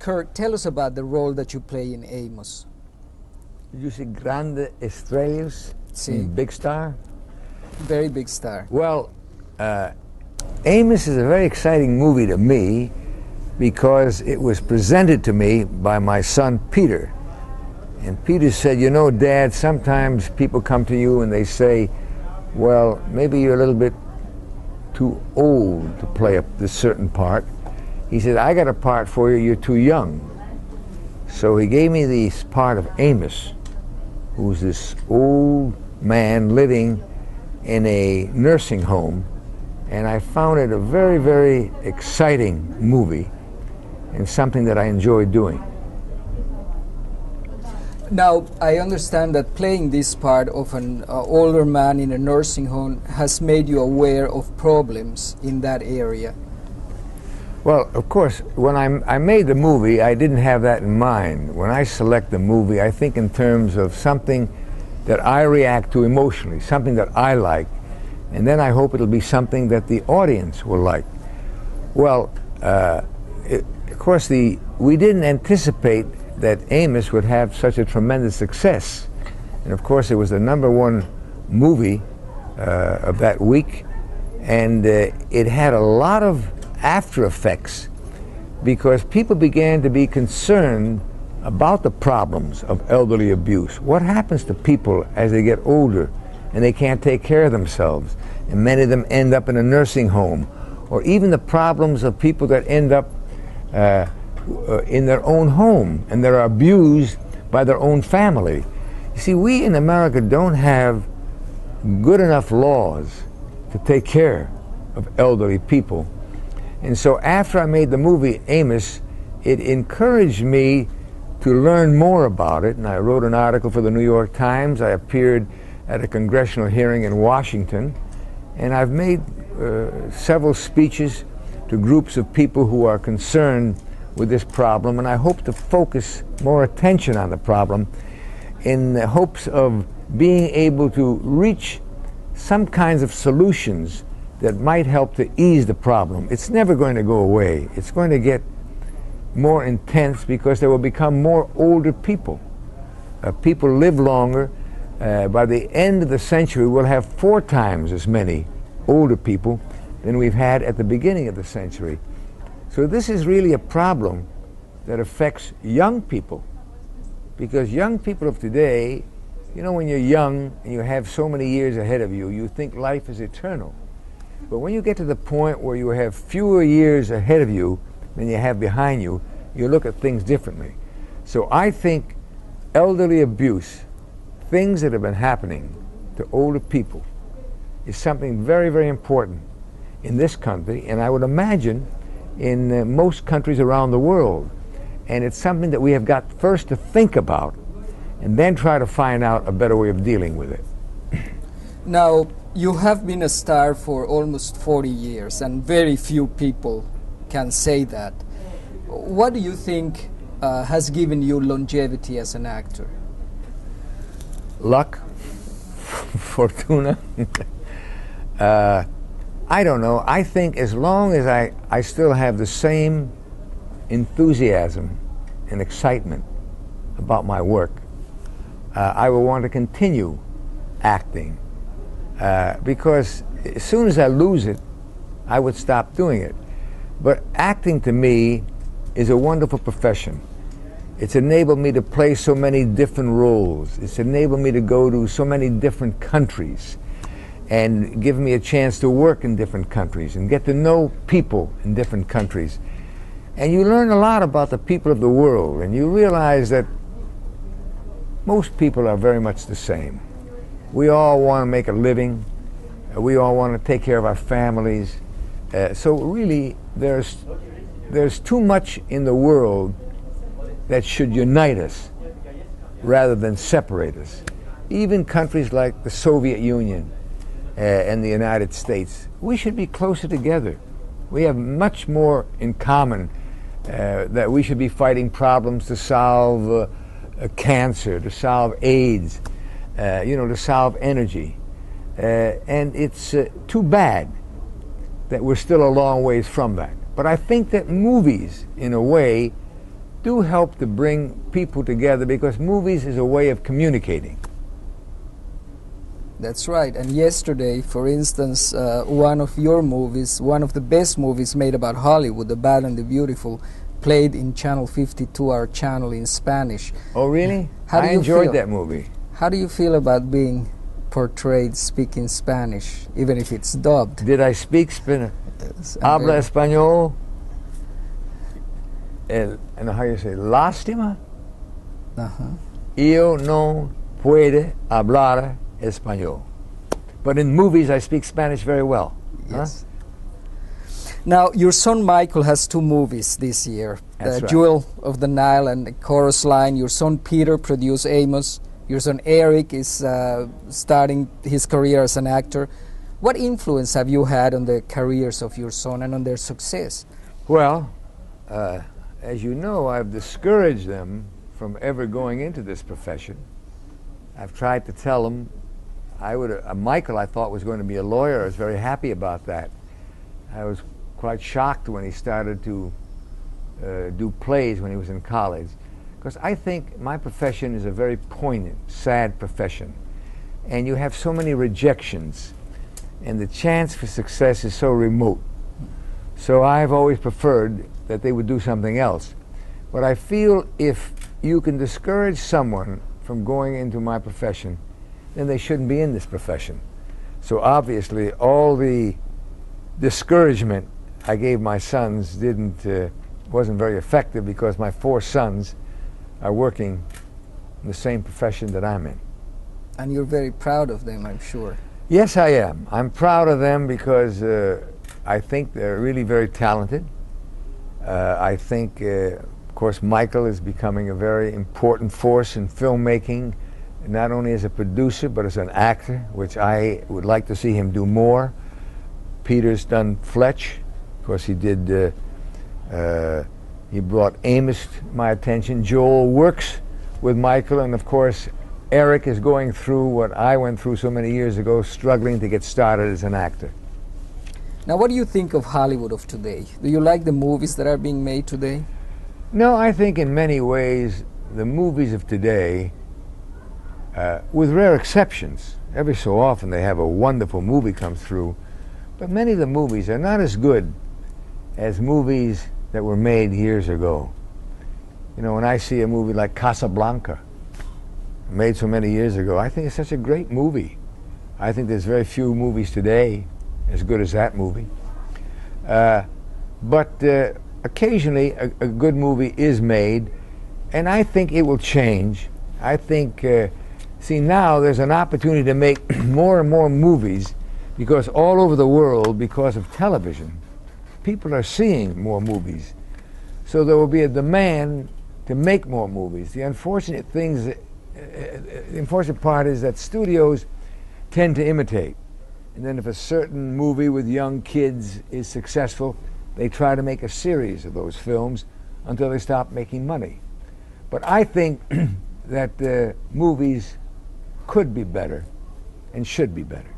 Kirk, tell us about the role that you play in Amos. Did you see Grande Estrellas? Sí. Big Star? Very big star. Well, Amos is a very exciting movie to me because it was presented to me by my son Peter. And Peter said, you know, Dad, sometimes people come to you and they say, well, maybe you're a little bit too old to play this certain part. He said, I got a part for you, you're too young. So he gave me this part of Amos, who's this old man living in a nursing home, and I found it a very, very exciting movie and something that I enjoy doing. Now, I understand that playing this part of an older man in a nursing home has made you aware of problems in that area. Well, of course, when I made the movie, I didn't have that in mind. When I select the movie, I think in terms of something that I react to emotionally, something that I like, and then I hope it'll be something that the audience will like. Well, of course, we didn't anticipate that Amos would have such a tremendous success. And of course, it was the #1 movie of that week, and it had a lot of after effects because people began to be concerned about the problems of elderly abuse. What happens to people as they get older and they can't take care of themselves? And many of them end up in a nursing home, or even the problems of people that end up in their own home and they're abused by their own family. You see, we in America don't have good enough laws to take care of elderly people. And so after I made the movie Amos, it encouraged me to learn more about it, and I wrote an article for the New York Times. I appeared at a congressional hearing in Washington, and I've made several speeches to groups of people who are concerned with this problem, and I hope to focus more attention on the problem in the hopes of being able to reach some kinds of solutions that might help to ease the problem. It's never going to go away. It's going to get more intense because there will become more older people. People live longer. By the end of the century, we'll have 4 times as many older people than we've had at the beginning of the century. So this is really a problem that affects young people, because young people of today, you know, when you're young and you have so many years ahead of you, you think life is eternal. But when you get to the point where you have fewer years ahead of you than you have behind you, you look at things differently. So I think elderly abuse, things that have been happening to older people, is something very, very important in this country, and I would imagine in most countries around the world. And it's something that we have got first to think about and then try to find out a better way of dealing with it. Now, you have been a star for almost 40 years, and very few people can say that. What do you think has given you longevity as an actor? Luck, fortuna. I don't know. I think as long as I still have the same enthusiasm and excitement about my work, I will want to continue acting. Because as soon as I lose it, I would stop doing it. But acting to me is a wonderful profession. It's enabled me to play so many different roles. It's enabled me to go to so many different countries and give me a chance to work in different countries and get to know people in different countries. And you learn a lot about the people of the world, and you realize that most people are very much the same. We all want to make a living. We all want to take care of our families. So really, there's too much in the world that should unite us rather than separate us. Even countries like the Soviet Union and the United States, we should be closer together. We have much more in common, that we should be fighting problems to solve cancer, to solve AIDS, to solve energy. And it's too bad that we're still a long ways from that. But I think that movies, in a way, do help to bring people together because movies is a way of communicating. That's right. And yesterday, for instance, one of your movies, one of the best movies made about Hollywood, The Bad and the Beautiful, played in Channel 52, our channel in Spanish. Oh, really? I enjoyed that movie. How do you feel about being portrayed speaking Spanish, even if it's dubbed? Did I speak Spanish? Habla español? And how you say, lástima? Yo no puedo hablar español. But in movies, I speak Spanish very well. Yes. Now, your son Michael has 2 movies this year. That's right. Jewel of the Nile and the Chorus Line. Your son Peter produced Amos. Your son Eric is starting his career as an actor. What influence have you had on the careers of your son and on their success? Well, as you know, I've discouraged them from ever going into this profession. I've tried to tell them, Michael I thought was going to be a lawyer. I was very happy about that. I was quite shocked when he started to do plays when he was in college, because I think my profession is a very poignant, sad profession, and you have so many rejections, and the chance for success is so remote. So I've always preferred that they would do something else. But I feel if you can discourage someone from going into my profession, then they shouldn't be in this profession. So obviously all the discouragement I gave my sons wasn't very effective, because my 4 sons are working in the same profession that I'm in. And you're very proud of them, I'm sure. Yes, I am. I'm proud of them because I think they're really very talented. I think, of course, Michael is becoming a very important force in filmmaking, not only as a producer, but as an actor, which I would like to see him do more. Peter's done Fletch. Of course, he did, he brought Amos to my attention. Joel works with Michael, and of course, Eric is going through what I went through so many years ago, struggling to get started as an actor. Now, what do you think of Hollywood of today? Do you like the movies that are being made today? No, I think in many ways, the movies of today, with rare exceptions, every so often they have a wonderful movie come through, but many of the movies are not as good as movies that were made years ago. You know, when I see a movie like Casablanca, made so many years ago, I think it's such a great movie. I think there's very few movies today as good as that movie. But occasionally a good movie is made, and I think it will change. I think, see, now there's an opportunity to make more and more movies, because all over the world, because of television, people are seeing more movies. So there will be a demand to make more movies. The unfortunate part is that studios tend to imitate. And then if a certain movie with young kids is successful, they try to make a series of those films until they stop making money. But I think that movies could be better and should be better.